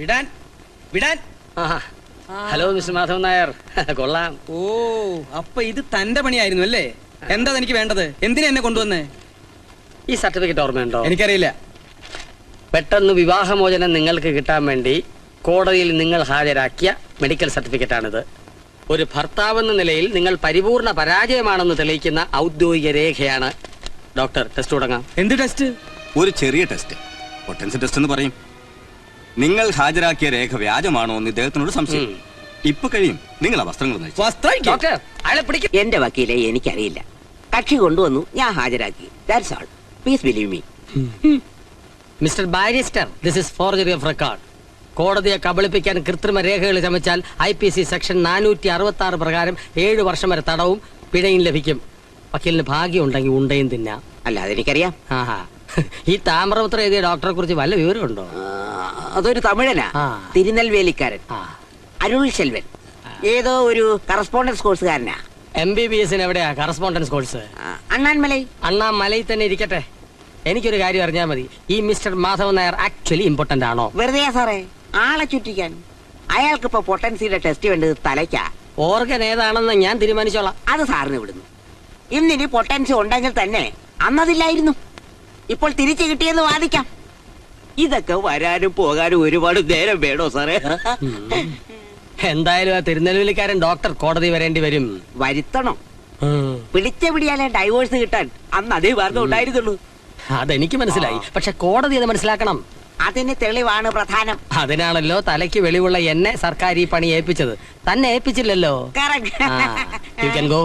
വിടാൻ വിടാൻ. Hello mister Madhavan Nair. കൊള്ളാം. ഓ, അപ്പൊ ഇത് തന്റെ പണിയായിരുന്നു അല്ലേ? എന്താ എനിക്ക് വേണ്ടത്? എന്തിനാ എന്നെ കൊണ്ടുവന്നേ? ഈ സർട്ടിഫിക്കറ്റ് ഓർമ്മയുണ്ടോ? എനിക്കറിയില്ല. പെട്ടെന്ന് വിവാഹമോചനം നിങ്ങൾക്ക് കിട്ടാൻ വേണ്ടി കോടതിയിൽ നിങ്ങൾ ഹാജരാക്കിയ മെഡിക്കൽ സർട്ടിഫിക്കറ്റ് ആണിത്. ഒരു ഭർത്താവെന്ന നിലയിൽ നിങ്ങൾ പരിപൂർണ പരാജയമാണെന്ന് തെളിയിക്കുന്ന ഔദ്യോഗിക രേഖയാണ്. ഡോക്ടർ, ടെസ്റ്റ് തുടങ്ങാം. എന്ത് ടെസ്റ്റ്? ഒരു ചെറിയ ടെസ്റ്റ്, പൊട്ടൻസി ടെസ്റ്റ് എന്ന് പറയും. നിങ്ങൾ ഹാജരാക്കിയ രേഖ വ്യാജമാണോ എന്ന് ഇദ്ദേഹത്തിനോട് സംശയം. ഇപ്പൊ കഴിയും. നിങ്ങൾ ആ വസ്ത്രങ്ങൾ ഡോക്ടർ, അയാളെ പിടിക്കും. എന്റെ വക്കീലെ എനിക്കറിയില്ല. കക്ഷി കൊണ്ടുവന്നു, ഞാൻ ഹാജരാക്കി. That's all. Please believe me. Mister barrister, this is forgery of record. കോടതിയെ കബളിപ്പിക്കാൻ കൃത്രിമ രേഖകൾ ചമച്ചാൽ IPC സെക്ഷൻ 466 പ്രകാരം 7 വർഷം വരെ തടവും പിഴയും ലഭിക്കും. വക്കീലിന് ഭാഗ്യം ഉണ്ടെങ്കിൽ ഉണ്ടയും തിന്നാം. അല്ല, അതെനിക്കറിയാം. ഈ താമ്രപത്രം എഴുതിയ ഡോക്ടറെ കുറിച്ച് വല്ല വിവരമുണ്ടോ? അതൊരു തമിഴനാ, തിരുനെൽവേലിക്കാരൻ, അരുൾ ശെൽവൻ. ഏതോ ഒരു കറസ്പോണ്ടൻസ് കോഴ്സുകാരനാ. MBBS എവിടെയാ കറസ്പോണ്ടൻസ് കോഴ്സ്? അണ്ണാൻമലൈ. അണ്ണാമലയിൽ തന്നെ ഇരിക്കട്ടെ. എനിക്കൊരു കാര്യം അറിഞ്ഞാൽ മതി. ഈ mister Madhavan Nair actually important ആണോ? വെറുതെ സാറേ, ആളെ ചുറ്റിക്കാൻ. അയാൾക്കിപ്പോ പൊട്ടൻസിയുടെ ടെസ്റ്റ് വേണ്ടത് തലയ്ക്കാ. ഓർഗൻ ഏതാണെന്ന് ഞാൻ തീരുമാനിച്ചോളാം. അത് സാറിന് വിടുന്നു. ഇന്നിനി പൊട്ടൻസി ഉണ്ടെങ്കിൽ തന്നെ അന്നതില്ലായിരുന്നു. ഇപ്പോൾ തിരിച്ചു കിട്ടിയെന്ന് വാദിക്കാം. ഇതൊക്കെ വരാനും പോകാനും ഒരുപാട് നേരം വേണോ സാറേ? എന്തായാലും ആ തിരുനെൽവേലിക്കാരൻ ഡോക്ടർ കോടതി വരേണ്ടി വരും. വരുത്തണം. പിടിച്ച പിടിയാലേ ഡൈവോഴ്സ് കിട്ടാൻ അന്ന് അതേ മാർഗം ഉണ്ടായിരുന്നുള്ളൂ. അതെനിക്ക് മനസ്സിലായി. പക്ഷെ കോടതി അത് മനസ്സിലാക്കണം. അതിന് തെളിവാണ് പ്രധാനം. അതിനാണല്ലോ തലയ്ക്ക് വെളിവുള്ള എന്നെ സർക്കാർ ഈ പണി ഏൽപ്പിച്ചത്. തന്നെ ഏൽപ്പിച്ചില്ലല്ലോ. You can go.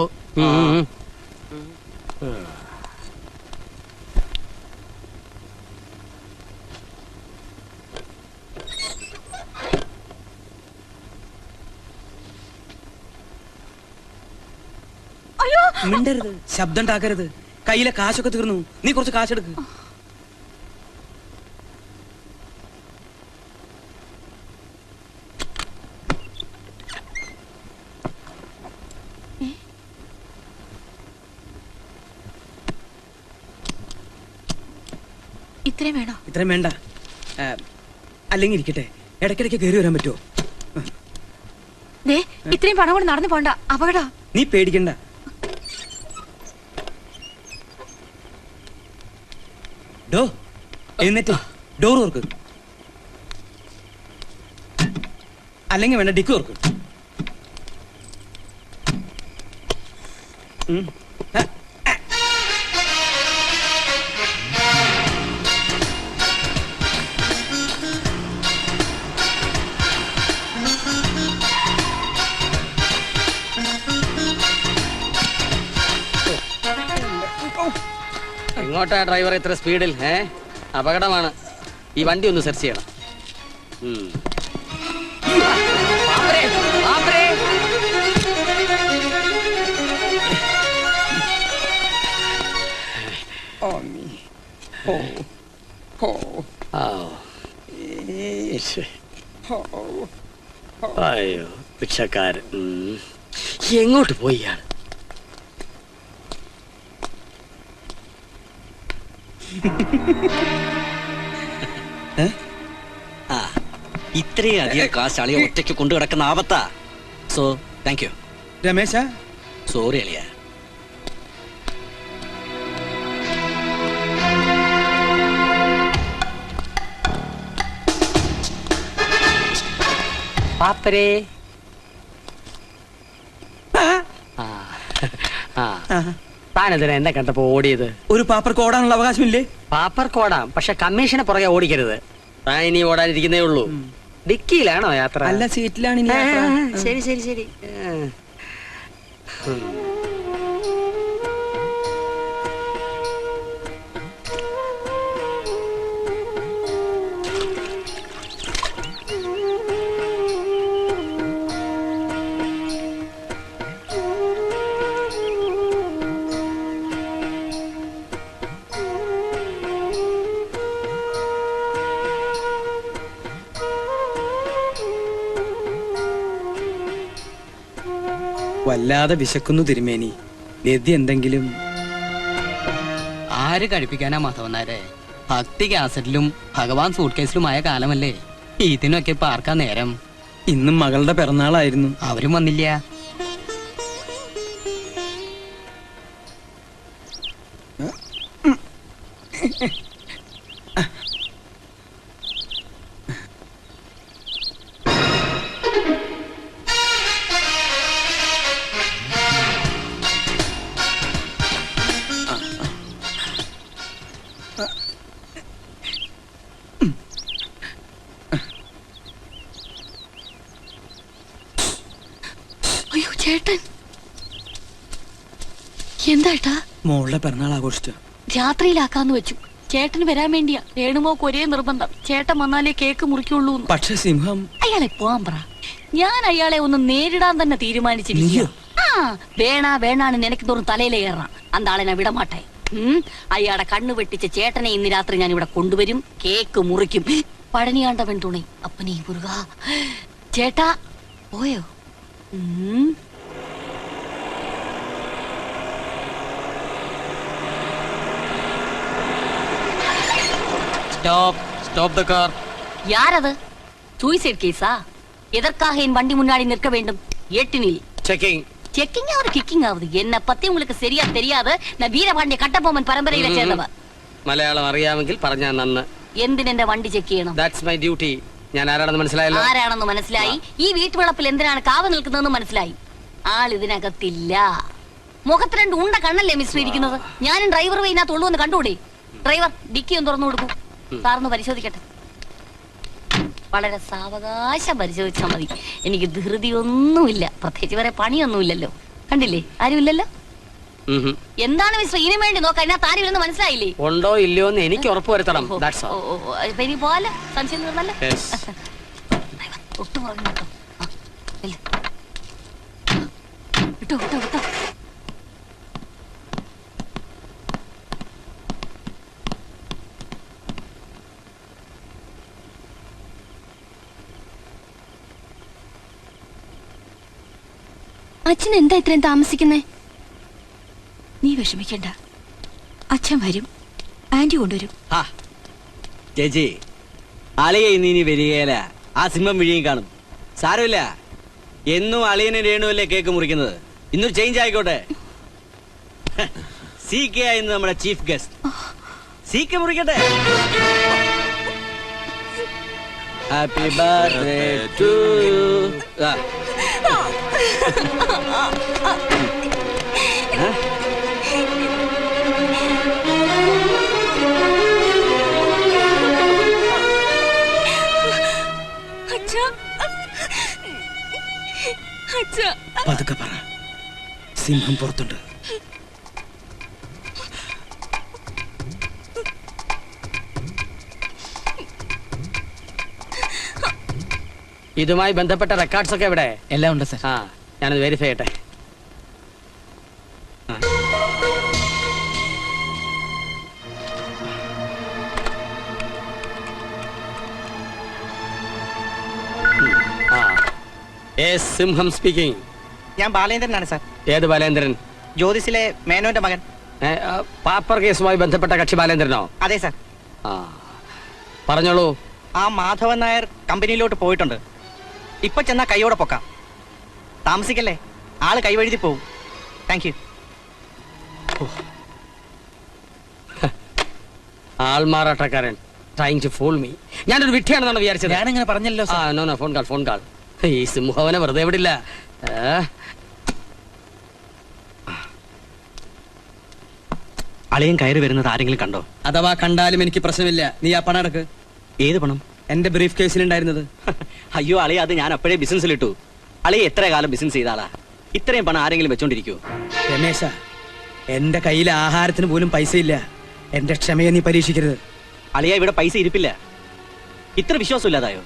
മിണ്ടരുത്, ശബ്ദം ഉണ്ടാക്കരുത്. കയ്യിലെ കാശൊക്കെ തീർന്നു. നീ കുറച്ച് കാശെടുക്ക്. ഇത്രയും വേണോ? ഇത്രയും വേണ്ട. അല്ലെങ്കിൽ ഇരിക്കട്ടെ, ഇടയ്ക്കിടയ്ക്ക് കയറി വരാൻ പറ്റുമോ? ഇത്രയും പണം കൊണ്ട് നടന്നു പോണ്ട, അപകട. നീ പേടിക്കണ്ട. ഡോ, എന്നിട്ട് ഡോർ ഓർക്ക്. അല്ലെങ്കിൽ വേണ്ട, ഡിക്ക് ഓർക്ക്. എങ്ങോട്ടാ ഡ്രൈവർ ഇത്ര സ്പീഡിൽ? അപകടമാണ്. ഈ വണ്ടി ഒന്ന് സെർച്ച് ചെയ്യണം. അയ്യോ, ഭിക്ഷക്കാരൻ എങ്ങോട്ട് പോയിയാണ്? ഇത്രയും അധികം കാശ് അളിയ ഒറ്റയ്ക്ക് കൊണ്ടു കിടക്കുന്ന ആപത്താ. സോ താങ്ക് യു രമേശ. സോറി അളിയ. പാപ്പരേ, താനെതിരെ എന്നെ കണ്ടപ്പോ ഓടിയത്? ഒരു പാപ്പർക്ക് ഓടാനുള്ള അവകാശമില്ലേ? പാപ്പർക്ക് ഓടാം, പക്ഷെ കമ്മീഷനെ പുറകെ ഓടിക്കരുത്. താൻ ഇനി ഓടാനിരിക്കുന്നേ ഉള്ളൂ. ഡിക്കിയിലാണോ യാത്ര? അല്ല, സീറ്റിലാണ്. ശരി ശരി ശരി. വല്ലാതെ വിശക്കുന്നു തിരുമേനി. ലദ്യ എന്തെങ്കിലും? ആര് കഴിപ്പിക്കാനാ മാധവൻ നായരെ? ഭക്തി കാസറ്റിലും ഭഗവാൻ സൂട്ട് കേസിലുമായ കാലമല്ലേ. ഇതിനൊക്കെ ഇപ്പൊ ആർക്കാ നേരം? ഇന്നും മകളുടെ പിറന്നാളായിരുന്നു. അവരും വന്നില്ല. അയ്യോ ചേട്ടൻ എന്താ? മോളുടെ പിറന്നാൾ ആഘോഷിച്ചു. രാത്രിയിലാക്കാന്ന് വെച്ചു. ചേട്ടന് വരാൻ വേണ്ടിയാ. രേണുമോക്ക് ഒരേ നിർബന്ധം, ചേട്ടൻ വന്നാലേ കേക്ക് മുറിക്കുള്ളൂ. പക്ഷെ സിംഹം അയാളെ പോവാൻ പറ. ഞാൻ അയാളെ ഒന്ന് നേരിടാൻ തന്നെ തീരുമാനിച്ചിരിക്കുക. വേണാണ് നിനക്ക് തോറും തലയിലെ കയറണം. അന്താളെ ഞാൻ വിടമാട്ടെ. അയാളെ കണ്ണു വെട്ടിച്ച ചേട്ടനെ ഇന്ന് രാത്രി ഞാൻ ഇവിടെ കൊണ്ടുവരും. കേക്ക് മുറിക്കും. പഴനിയാണ്ടവൻ തുണി അപ്പനീ മുരുക. ചേട്ടാ പോയോ? Stop the car. யாரது? சூசைட் கேஸா? எதற்காக என் வண்டி முன்னாடி நிற்க வேண்டும்? எட்டினில் Checking. செக்கிங் ஆகுது, கிக்கிங் ஆகுது. என்ன பத்தி உங்களுக்கு சரியா தெரியாது. நான் வீரபாண்டிய കട്ടബൊമ്മൻ പരമ്പരയിലെ ചേർന്നവ. മലയാളം അറിയാമെങ്കിൽ പറഞ്ഞാൽ നന്ന്. എന്തിനെന്റെ വണ്ടി ചെക്ക് ചെയ്യണം? That's my duty. ഞാൻ ആരാണെന്ന് മനസ്സിലായല്ലോ. ആരാണെന്ന് മനസ്സിലായി. ഈ വീട്ടുവളപ്പിൽ എന്തിനാണ് കാവ നിൽക്കുന്നതെന്ന് മനസ്സിലായി. ആൾ ഇതിനകത്തില്ല. മുഖത്ത് രണ്ട് ഉണ്ട കണ്ണല്ലേ മിസ്റ്റർ ഇരിക്കുന്നത്. ഞാനും ഡ്രൈവർ വൈനകത്ത് ഉള്ളൂന്ന് കണ്ടുകൂടെ? ഡ്രൈവർ ഡിക്കി ഒന്ന് തുറന്നു കൊടുക്കൂ. സാറൊന്ന് പരിശോധിക്കട്ടെ. വളരെ സാവകാശം പരിശോധിച്ചാൽ മതി. എനിക്ക് ധൃതി ഒന്നുമില്ല. പ്രത്യേകിച്ച് വരെ പണിയൊന്നുമില്ലല്ലോ. കണ്ടില്ലേ, ആരുമില്ലല്ലോ. എന്താണ് മിസ്റ്റർ ഇതിനു വേണ്ടി നോക്കാം? അതിനകത്ത് ആരും മനസ്സിലായില്ലേ? ഉണ്ടോ ഇല്ലയോ എന്ന് എനിക്ക് ഉറപ്പ് വരുത്തണം. ഇനി പോവാലോ, സംശയം തീർന്നല്ലോ. Yes. ഒട്ടും പറഞ്ഞു കേട്ടോ. വിട്ടോ വിട്ടോ വിട്ടോ. അച്ഛൻ എന്താ ഇത്രയും താമസിക്കുന്നേ? നീ വിഷമിക്കണ്ട, അച്ഛൻ വരും. ആന്റി കൊണ്ടുവരും. ചേച്ചി, അളിയ ഇനി വരികയില്ല. ആ സിംഹം വിഴിയും കാണും. സാരമില്ല, എന്നും അളിയനെ രേണുവല്ലേ കേക്ക് മുറിക്കുന്നത്. ഇന്നൊരു ചേഞ്ച് ആയിക്കോട്ടെ. സി കെ ആയിരുന്നു നമ്മുടെ ചീഫ് ഗസ്റ്റ്. സി കെ മുറിക്കട്ടെ. Happy birthday to you. പതുക്കെ പറ, സിംഹം പുറത്തുണ്ട്. ഇതുമായി ബന്ധപ്പെട്ട റെക്കോർഡ്സ് ഒക്കെ എവിടെ? എല്ലാം ഉണ്ട് സർ. ആ, ഞാനത് വെരിഫൈ ചെയ്യട്ടെ. സിംഹം സ്പീക്കിംഗ്. ഞാൻ ബാലേന്ദ്രനാണ് സാർ. ഏത് ബാലേന്ദ്രൻ? ജ്യോതിസിലെ മേനോന്റെ മകൻ. പാപ്പർ കേസുമായി ബന്ധപ്പെട്ട കക്ഷി ബാലേന്ദ്രനോ? അതെ സാർ. ആ, പറഞ്ഞോളൂ. ആ മാധവൻ നായർ കമ്പനിയിലോട്ട് പോയിട്ടുണ്ട്. ഇപ്പൊ ചെന്നാ കൈയോടെ പൊക്കാം. താമസിക്കല്ലേ, ആള് കൈവഴുതി പോവും. Thank you. ആൾമാറാട്ടക്കാരൻ ട്രൈങ് ടു ഫോൾ മീ. ഞാനൊരു വിട്ടിയാണെന്നാണ് വിചാരിച്ചത്. ഞാനിങ്ങനെ പറഞ്ഞല്ലോ. Phone call. ഈ സിംഹവനെ വെറുതെ വിടില്ല. അളിയൻ കയറി വരുന്നത് ആരെങ്കിലും കണ്ടോ? അഥവാ കണ്ടാലും എനിക്ക് പ്രശ്നമില്ല. നീ ആ പണം അടക്ക്. ഏത് പണം? എന്റെ ബ്രീഫ് കേസിലുണ്ടായിരുന്നത്. അയ്യോ അളിയ, അത് ഞാൻ അപ്പോഴേ ബിസിനസ്സിലിട്ടു. അളിയ എത്ര കാലം ബിസിനസ് ചെയ്താളാ? ഇത്രയും പണം ആരെങ്കിലും വെച്ചോണ്ടിരിക്കുവോ? രമേശ, എന്റെ കയ്യിൽ ആഹാരത്തിന് പോലും പൈസ ഇല്ല. എന്റെ ക്ഷമയെ നീ പരീക്ഷിക്കരുത്. അളിയ, ഇവിടെ പൈസ ഇരിപ്പില്ല. ഇത്ര വിശ്വാസമില്ലാതായോ?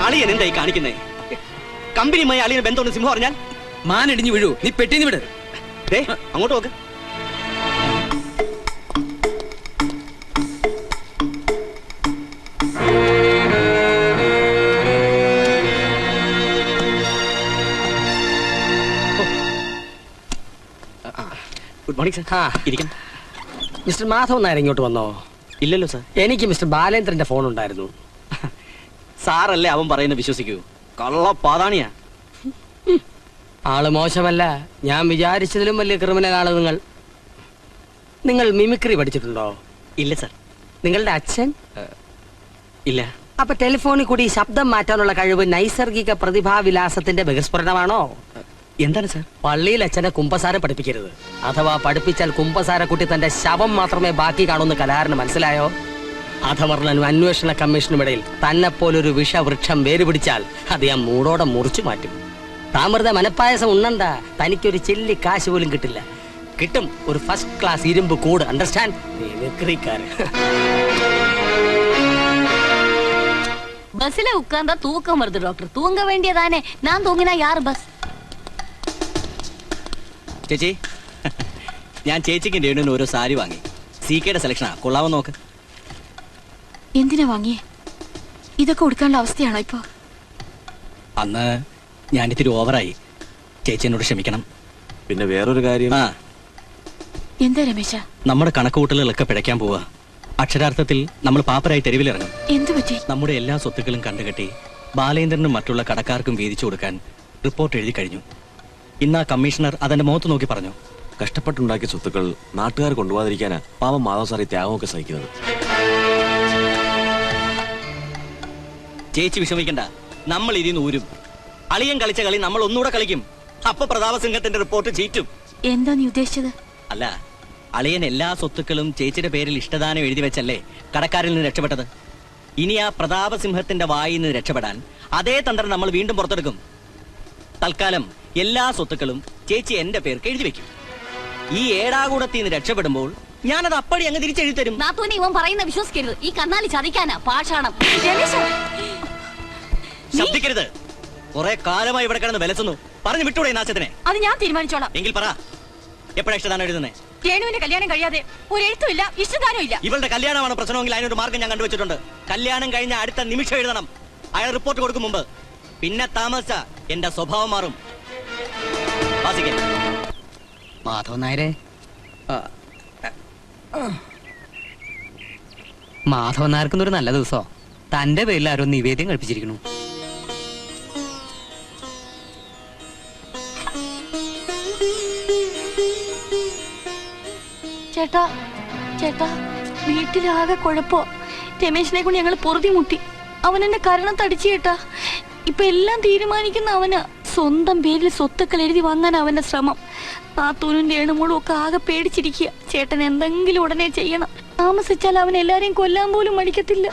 അളിയൻ എന്തായി കാണിക്കുന്നേ? കമ്പനിയുമായി അളിയന് ബന്ധമുണ്ട് സിംഹം പറഞ്ഞാൽ? മാനിടിഞ്ഞു വീഴൂ. നീ പെട്ടിന്ന് വിട്. അങ്ങോട്ട് നോക്ക്. Good morning sir. ഇരിക്കണം. മിസ്റ്റർ മാധവൻ നായർ ഇങ്ങോട്ട് വന്നോ? ഇല്ലല്ലോ സാർ. എനിക്ക് മിസ്റ്റർ ബാലേന്ദ്രന്റെ ഫോൺ ഉണ്ടായിരുന്നു. സാറല്ലേ അവൻ പറയുന്നത് വിശ്വസിക്കൂ? കള്ള പാതാണിയാ. ആള് മോശമല്ല. ഞാൻ വിചാരിച്ചതിലും വലിയ ക്രിമിനൽ ആണ് നിങ്ങൾ മിമിക്രി പഠിച്ചിട്ടുണ്ടോ? ഇല്ല സാർ. നിങ്ങളുടെ അച്ഛൻ? ഇല്ല. അപ്പൊ ടെലിഫോണിൽ കൂടി ശബ്ദം മാറ്റാനുള്ള കഴിവ് നൈസർഗിക പ്രതിഭാവിലാസത്തിന്റെ ബഹിസ്ഫുരണമാണോ? എന്താണ് സാർ? പള്ളിയിൽ അച്ഛനെ കുമ്പസാരം പഠിപ്പിക്കരുത്. അഥവാ പഠിപ്പിച്ചാൽ കുമ്പസാരക്കുട്ടി തന്റെ ശവം മാത്രമേ ബാക്കി കാണുന്ന കലാകാരന് മനസ്സിലായോ? അധവർണ്ണനും അന്വേഷണ കമ്മീഷനും ഇടയിൽ തന്നെ പോലൊരു വിഷവൃക്ഷം വേരുപിടിച്ചാൽ അത് ഞാൻ മൂടോടെ മുറിച്ചു മാറ്റും. താമൃത മനപ്പായസം ഉണ്ണണ്ട. തനിക്കൊരു ചെല്ലി കാശ് പോലും കിട്ടില്ല. കിട്ടും ഒരു ഫസ്റ്റ് ക്ലാസ് ഇരുമ്പ് കൂട്. അണ്ടർസ്റ്റാൻഡ്? பஸ்ல உட்கார்ந்தா தூக்கம் வருது டாக்டர். தூங்க வேண்டியதானே. நான் தூங்கினா யார் பஸ்? ചേച്ചി, ഞാൻ ചേച്ചിക്ക് രേണുവിന് ഓരോ സാരി വാങ്ങി. സികെയുടെ സെലക്ഷനാ, കൊള്ളാവോ നോക്ക്. എന്തിനാ വാങ്ങിയേ? ഇതൊക്കെ കൊടുക്കാനുള്ള അവസ്ഥയാണോ ഇപ്പൊ? അന്ന് ഞാനിത്തിരി ഓവറായി. ചേച്ചി എന്നോട് ക്ഷമിക്കണം. പിന്നെ വേറൊരു കാര്യം. എന്താ രമേശ? നമ്മുടെ കണക്കുകൂട്ടലുകളൊക്കെ പിഴയ്ക്കാൻ പോവാ. അക്ഷരാർത്ഥത്തിൽ നമ്മൾ പാപ്പരായി തെരുവിലിറങ്ങും. എന്തു പറ്റി? നമ്മുടെ എല്ലാ സ്വത്തുക്കളും കണ്ടുകെട്ടി ബാലേന്ദ്രനും മറ്റുള്ള കടക്കാർക്കും വീതിച്ചു കൊടുക്കാൻ റിപ്പോർട്ട് എഴുതി കഴിഞ്ഞു. ഇന്ന് ആ കമ്മീഷണർ അതെന്റെ മുഖത്ത് നോക്കി പറഞ്ഞു, കഷ്ടപ്പെട്ടുണ്ടാക്കിയ സ്വത്തുക്കൾ നാട്ടുകാർ കൊണ്ടുപോകാതിരിക്കാനാ പാവം മാധവ് സാർ ഈ ത്യാഗമൊക്കെ സഹിക്കുന്നത്. ചേച്ചി വിഷമിക്കണ്ട, നമ്മൾ ഇതിന്ന് ഊരും. അളിയൻ കളിച്ച കളി നമ്മൾ ഒന്നുകൂടെ കളിക്കും. അപ്പൊ പ്രതാപസിംഹത്തിന്റെ റിപ്പോർട്ട് ചീറ്റും. എന്താ നീ ഉദ്ദേശിച്ചത്? അല്ല, അളിയൻ എല്ലാ സ്വത്തുക്കളും ചേച്ചിയുടെ പേരിൽ ഇഷ്ടദാനം എഴുതി വെച്ചല്ലേ കടക്കാരിൽ നിന്ന് രക്ഷപ്പെട്ടത്. ഇനി ആ പ്രതാപസിംഹത്തിന്റെ വായിൽ നിന്ന് രക്ഷപ്പെടാൻ അതേ തന്ത്രം നമ്മൾ വീണ്ടും പുറത്തെടുക്കും. തൽക്കാലം എല്ലാ സ്വത്തുക്കളും ചേച്ചി എന്റെ പേർക്ക് എഴുതി വെക്കും. ഈ ഏടാകൂടത്തിൽ നിന്ന് രക്ഷപ്പെടുമ്പോൾ ഞാനത് അപ്പടി അങ്ങ് തിരിച്ചെഴുതി തരും. നാത്തൂനെ ഇവൻ പറയുന്ന വിശ്വസിക്കരുത്. ഈ കന്നാലി ചതിക്കാനാ പാഷാണം. ശബ്ദിക്കരുത്. കുറെ കാലമായി ഇവിടെ കിടന്ന് വിലസുന്നു. പറഞ്ഞു വിട്ടൂടെ നാശത്തിനെ? അത് ഞാൻ തീരുമാനിച്ചോളാം. എങ്കിൽ പറ, എപ്പോഴാ ഇഷ്ടദാനം എഴുതുന്നേ? രേണുവിന്റെ കല്യാണം കഴിയാതെ ഒരു എഴുത്തുമില്ല, ഇഷ്ടദാനവും ഇല്ല. ഇവളുടെ കല്യാണമാണ് പ്രശ്നമെങ്കിൽ അതിനൊരു മാർഗം ഞാൻ കണ്ടുവച്ചിട്ടുണ്ട്. കല്യാണം കഴിഞ്ഞ അടുത്ത നിമിഷം എഴുതണം. അയാൾ റിപ്പോർട്ട് കൊടുക്കും മുമ്പ്. പിന്നെ താമസിച്ച എന്റെ സ്വഭാവം മാറും. മാധവൻ നായരെ, മാധവൻ നായർക്കുന്നൊരു നല്ല ദിവസോ. തന്റെ പേരിൽ ആരോ നിവേദ്യം കഴിപ്പിച്ചിരിക്കുന്നു. ചേട്ടാ, ചേട്ടാ, വീട്ടിലാകെ കുഴപ്പോ. രമേശിനെ കൊണ്ട് ഞങ്ങൾ പൊറുതി മുട്ടി. അവൻ എന്നെ കരണത്തടിച്ചു ചേട്ടാ. ഇപ്പൊ എല്ലാം തീരുമാനിക്കുന്ന അവന്. സ്വന്തം പേരിൽ സ്വത്തുക്കൾ എഴുതി വാങ്ങാൻ അവന്റെ ശ്രമം. നാത്തൂനും രേണുമോളും ഒക്കെ ആകെ പേടിച്ചിരിക്കുക. ചേട്ടൻ എന്തെങ്കിലും ഉടനെ ചെയ്യണം. താമസിച്ചാൽ അവൻ എല്ലാരെയും കൊല്ലാൻ പോലും മടിക്കത്തില്ല.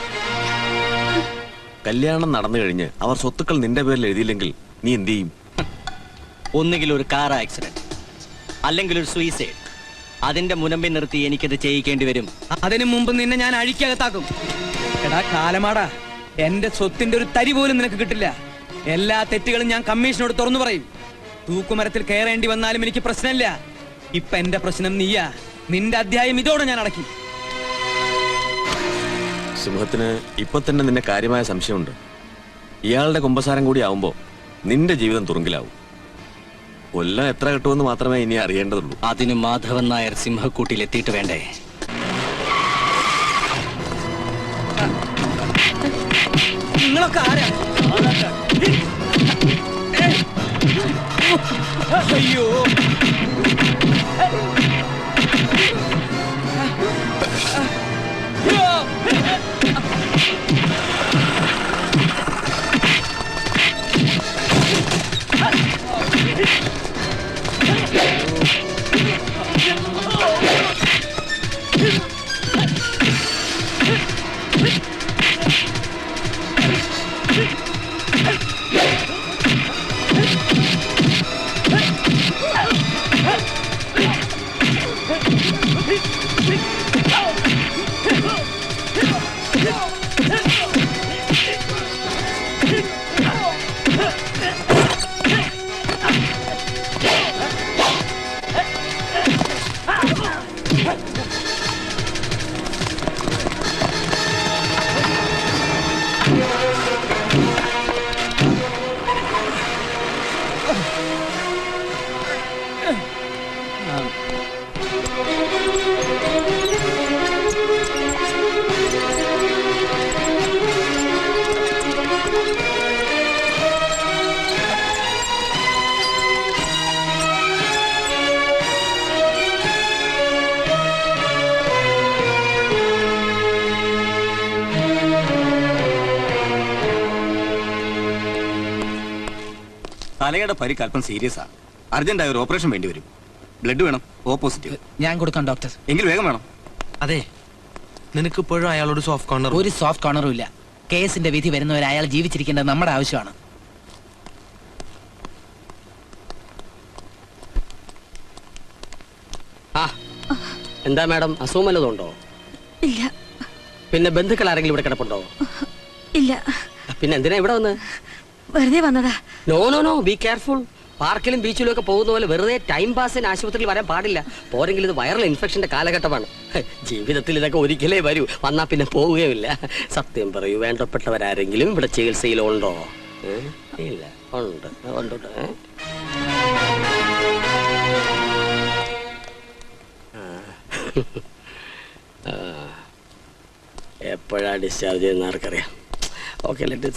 കല്യാണം നടന്നു കഴിഞ്ഞ് അവർ സ്വത്തുക്കൾ നിന്റെ പേരിൽ എഴുതിയില്ലെങ്കിൽ നീ എന്ത് ചെയ്യും? ഒന്നുകിൽ ഒരു കാർ ആക്സിഡന്റ്, അല്ലെങ്കിൽ ഒരു സൂയിസൈഡ്. അതിന്റെ മുനമ്പിൽ നിർത്തി എനിക്കത് ചെയ്യിക്കേണ്ടി വരും. അതിനു മുമ്പ് നിന്നെ ഞാൻ അഴിക്കകത്താക്കും. എടാ കാലമാടാ, എന്റെ സ്വത്തിന്റെ ഒരു തരി പോലും നിനക്ക് കിട്ടില്ല. എല്ലാ തെറ്റുകളും ഞാൻ കമ്മീഷനോട് തുറന്നു പറയും. തൂക്കുമരത്തിൽ കയറേണ്ടി വന്നാലും എനിക്ക് പ്രശ്നമില്ല. ഇപ്പൊ എന്റെ പ്രശ്നം നീയാ. നിന്റെ അധ്യായം ഇതോടെ ഞാൻ അടക്കി. സിംഹത്തിന് ഇപ്പൊ തന്നെ നിന്നെ കാര്യമായ സംശയമുണ്ട്. ഇയാളുടെ കുമ്പസാരം കൂടി ആവുമ്പോ നിന്റെ ജീവിതം തുറുങ്കിലാവും. കൊല്ലം എത്ര കിട്ടുമെന്ന് മാത്രമേ ഇനി അറിയേണ്ടതുള്ളൂ. അതിന് മാധവൻ നായർ സിംഹക്കൂട്ടിൽ എത്തിയിട്ട് വേണ്ടേ? നിങ്ങളൊക്കെ ആരാ? അയ്യോ, തലയുടെ പരിക്ക് അല്പം സീരിയസ് ആ. അർജന്റായ ഒരു ഓപ്പറേഷൻ വേണ്ടി വരും. ബ്ലഡ് വേണം, ഓ പോസിറ്റീവ്. ഞാൻ കൊടുക്കാം ഡോക്ടർ. എങ്കിൽ വേഗം വേണം. അതെ, നിനക്ക് ഇപ്പോഴും അയാളോട് സോഫ്റ്റ് കോർണർ. ഒരു സോഫ്റ്റ് കോർണറും ഇല്ല. കേസിന്റെ വിധി വരുന്നവരെ അയാൾ ജീവിച്ചിരിക്കേണ്ടത് നമ്മുടെ ആവശ്യമാണ്. ആ എന്താ മാഡം, അസുഖം വല്ലതുണ്ടോ? ഇല്ല പിന്നെ ബന്ധുക്കൾ ആരെങ്കിലും ഇവിടെ കിടപ്പുണ്ടോ? ഇല്ല, പിന്നെ എന്തിനാ ഇവിടെ വന്ന്? വെറുതെ വന്നതാ. No no no, be careful. പാർക്കിലും ബീച്ചിലും ഒക്കെ പോകുന്ന പോലെ വെറുതെ ടൈം പാസിന് ആശുപത്രിയിൽ വരാൻ പാടില്ല. പോരെങ്കിലും ഇത് വൈറൽ ഇൻഫെക്ഷന്റെ കാലഘട്ടമാണ്. ജീവിതത്തിൽ ഇതൊക്കെ ഒരിക്കലേ വരൂ, വന്നാ പിന്നെ പോവുകയുമില്ല. സത്യം പറയൂ, വേണ്ടപ്പെട്ടവരാരെങ്കിലും ഇവിടെ ചികിത്സയിലുണ്ടോ? ഇല്ല, ഉണ്ട് ഉണ്ട്. എപ്പോഴാ ഡിസ്ചാർജ് ചെയ്യുന്ന ആർക്കറിയാം. Okay, let